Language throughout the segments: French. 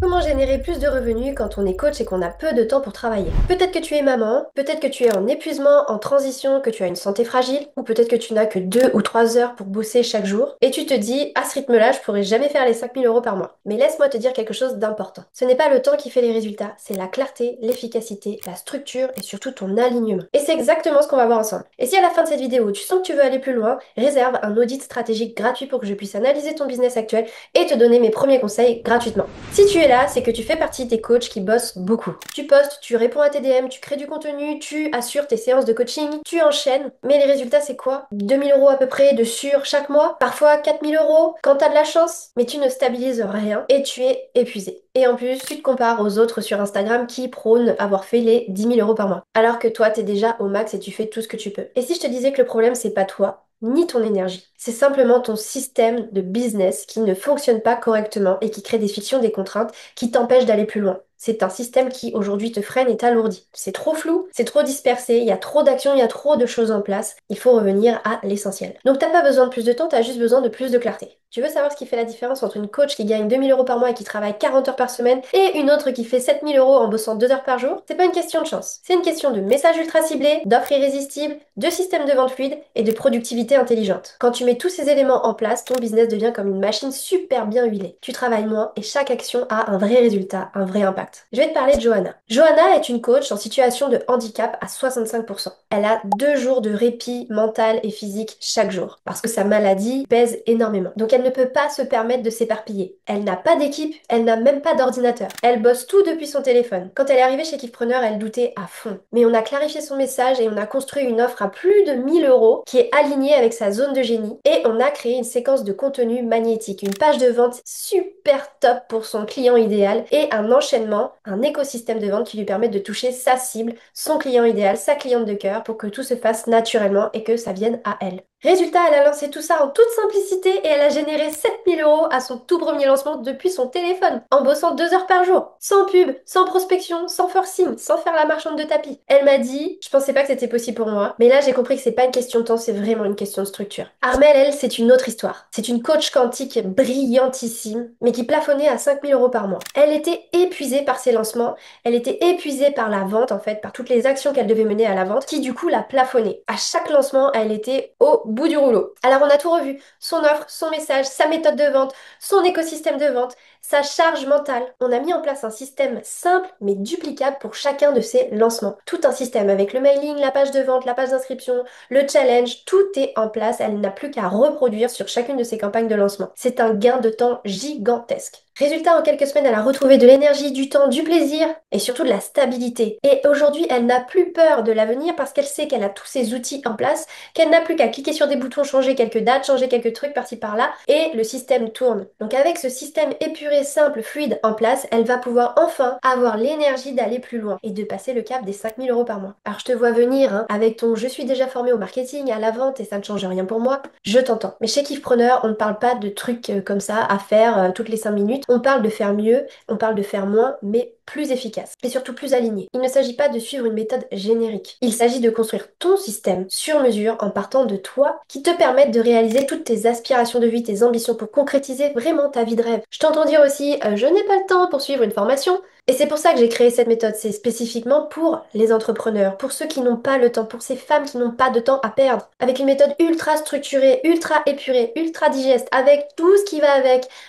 Comment générer plus de revenus quand on est coach et qu'on a peu de temps pour travailler? Peut-être que tu es maman, peut-être que tu es en épuisement, en transition, que tu as une santé fragile, ou peut-être que tu n'as que 2 ou 3 heures pour bosser chaque jour, et tu te dis, à ce rythme-là, je pourrais jamais faire les 5 000 € par mois. Mais laisse-moi te dire quelque chose d'important. Ce n'est pas le temps qui fait les résultats, c'est la clarté, l'efficacité, la structure et surtout ton alignement. Et c'est exactement ce qu'on va voir ensemble. Et si à la fin de cette vidéo, tu sens que tu veux aller plus loin, réserve un audit stratégique gratuit pour que je puisse analyser ton business actuel et te donner mes premiers conseils gratuitement. Si tu es là, c'est que tu fais partie des coachs qui bossent beaucoup. Tu postes, tu réponds à tes DM, tu crées du contenu, tu assures tes séances de coaching, tu enchaînes. Mais les résultats, c'est quoi? 2 000 € à peu près de sûr chaque mois, parfois 4 000 € quand t'as de la chance, mais tu ne stabilises rien et tu es épuisé. Et en plus, tu te compares aux autres sur Instagram qui prônent avoir fait les 10 000 € par mois. Alors que toi, t'es déjà au max et tu fais tout ce que tu peux. Et si je te disais que le problème, c'est pas toi, ni ton énergie. C'est simplement ton système de business qui ne fonctionne pas correctement et qui crée des fictions, des contraintes qui t'empêchent d'aller plus loin. C'est un système qui aujourd'hui te freine et t'alourdit. C'est trop flou, c'est trop dispersé, il y a trop d'actions, il y a trop de choses en place. Il faut revenir à l'essentiel. Donc t'as pas besoin de plus de temps, t'as juste besoin de plus de clarté. Tu veux savoir ce qui fait la différence entre une coach qui gagne 2 000 € par mois et qui travaille 40 heures par semaine et une autre qui fait 7 000 € en bossant 2 heures par jour? C'est pas une question de chance. C'est une question de messages ultra ciblés, d'offres irrésistibles, de système de vente fluide et de productivité intelligente. Quand tu mets tous ces éléments en place, ton business devient comme une machine super bien huilée. Tu travailles moins et chaque action a un vrai résultat, un vrai impact. Je vais te parler de Johanna. Johanna est une coach en situation de handicap à 65%. Elle a 2 jours de répit mental et physique chaque jour parce que sa maladie pèse énormément. Donc elle ne peut pas se permettre de s'éparpiller. Elle n'a pas d'équipe, elle n'a même pas d'ordinateur. Elle bosse tout depuis son téléphone. Quand elle est arrivée chez Kifpreneur, elle doutait à fond. Mais on a clarifié son message et on a construit une offre à plus de 1 000 € qui est alignée avec sa zone de génie et on a créé une séquence de contenu magnétique, une page de vente super top pour son client idéal et un enchaînement, un écosystème de vente qui lui permet de toucher sa cible, son client idéal, sa cliente de cœur pour que tout se fasse naturellement et que ça vienne à elle. Résultat, elle a lancé tout ça en toute simplicité et elle a généré 7 000 € à son tout premier lancement depuis son téléphone, en bossant 2 heures par jour, sans pub, sans prospection, sans forcing, sans faire la marchande de tapis. Elle m'a dit, je pensais pas que c'était possible pour moi, mais là j'ai compris que c'est pas une question de temps, c'est vraiment une question de structure. Armelle, elle, c'est une autre histoire. C'est une coach quantique brillantissime, mais qui plafonnait à 5 000 € par mois. Elle était épuisée par ses lancements, elle était épuisée par la vente en fait, par toutes les actions qu'elle devait mener à la vente, qui du coup la plafonnait. À chaque lancement, elle était au bout du rouleau. Alors on a tout revu, son offre, son message, sa méthode de vente, son écosystème de vente, sa charge mentale. On a mis en place un système simple mais duplicable pour chacun de ses lancements. Tout un système avec le mailing, la page de vente, la page d'inscription, le challenge, tout est en place. Elle n'a plus qu'à reproduire sur chacune de ses campagnes de lancement. C'est un gain de temps gigantesque. Résultat, en quelques semaines, elle a retrouvé de l'énergie, du temps, du plaisir et surtout de la stabilité. Et aujourd'hui, elle n'a plus peur de l'avenir parce qu'elle sait qu'elle a tous ses outils en place, qu'elle n'a plus qu'à cliquer sur des boutons, changer quelques dates, changer quelques trucs par-ci par-là et le système tourne. Donc avec ce système épuré, simple, fluide en place, elle va pouvoir enfin avoir l'énergie d'aller plus loin et de passer le cap des 5 000 € par mois. Alors je te vois venir avec ton je suis déjà formée au marketing, à la vente et ça ne change rien pour moi. Je t'entends. Mais chez Kifpreneur, on ne parle pas de trucs comme ça à faire toutes les 5 minutes. On parle de faire mieux, on parle de faire moins, mais plus efficace et surtout plus aligné. Il ne s'agit pas de suivre une méthode générique. Il s'agit de construire ton système sur mesure en partant de toi qui te permette de réaliser toutes tes aspirations de vie, tes ambitions pour concrétiser vraiment ta vie de rêve. Je t'entends dire aussi je n'ai pas le temps pour suivre une formation. Et c'est pour ça que j'ai créé cette méthode. C'est spécifiquement pour les entrepreneurs, pour ceux qui n'ont pas le temps, pour ces femmes qui n'ont pas de temps à perdre. Avec une méthode ultra structurée, ultra épurée, ultra digeste, avec tout ce qui va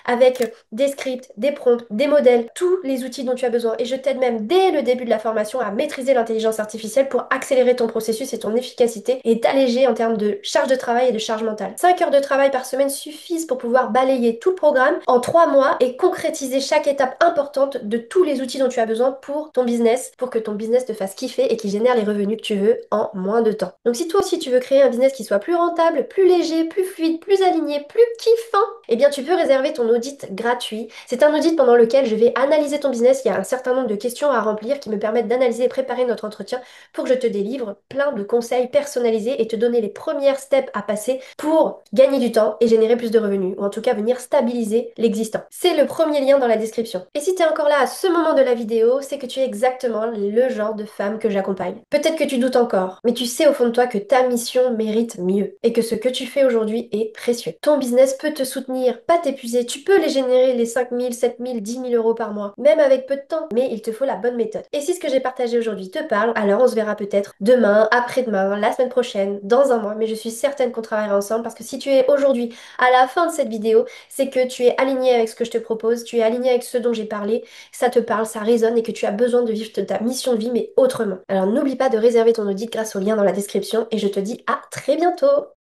avec des scripts, des prompts, des modèles, tous les outils dont tu as besoin. Et je t'aide même dès le début de la formation à maîtriser l'intelligence artificielle pour accélérer ton processus et ton efficacité et t'alléger en termes de charge de travail et de charge mentale. 5 heures de travail par semaine suffisent pour pouvoir balayer tout le programme en 3 mois et concrétiser chaque étape importante de tous les outils dont tu as besoin pour ton business, pour que ton business te fasse kiffer et qui génère les revenus que tu veux en moins de temps. Donc si toi aussi tu veux créer un business qui soit plus rentable, plus léger, plus fluide, plus aligné, plus kiffant, eh bien tu peux réserver ton audit gratuit. C'est un audit pendant lequel je vais analyser ton business. Il y a un certain nombre de questions à remplir qui me permettent d'analyser et préparer notre entretien pour que je te délivre plein de conseils personnalisés et te donner les premières steps à passer pour gagner du temps et générer plus de revenus, ou en tout cas venir stabiliser l'existant. C'est le premier lien dans la description. Et si tu es encore là à ce moment de la vidéo, c'est que tu es exactement le genre de femme que j'accompagne. Peut-être que tu doutes encore, mais tu sais au fond de toi que ta mission mérite mieux et que ce que tu fais aujourd'hui est précieux. Ton business peut te soutenir, pas t'épuiser. Tu peux les générer les 5 000, 7 000, 10 000 euros par mois, même avec peu de temps, mais il te faut la bonne méthode. Et si ce que j'ai partagé aujourd'hui te parle, alors on se verra peut-être demain, après-demain, la semaine prochaine, dans un mois, mais je suis certaine qu'on travaillera ensemble parce que si tu es aujourd'hui à la fin de cette vidéo, c'est que tu es aligné avec ce que je te propose, tu es aligné avec ce dont j'ai parlé, ça te parle, ça résonne et que tu as besoin de vivre ta mission de vie mais autrement. Alors n'oublie pas de réserver ton audit grâce au lien dans la description et je te dis à très bientôt.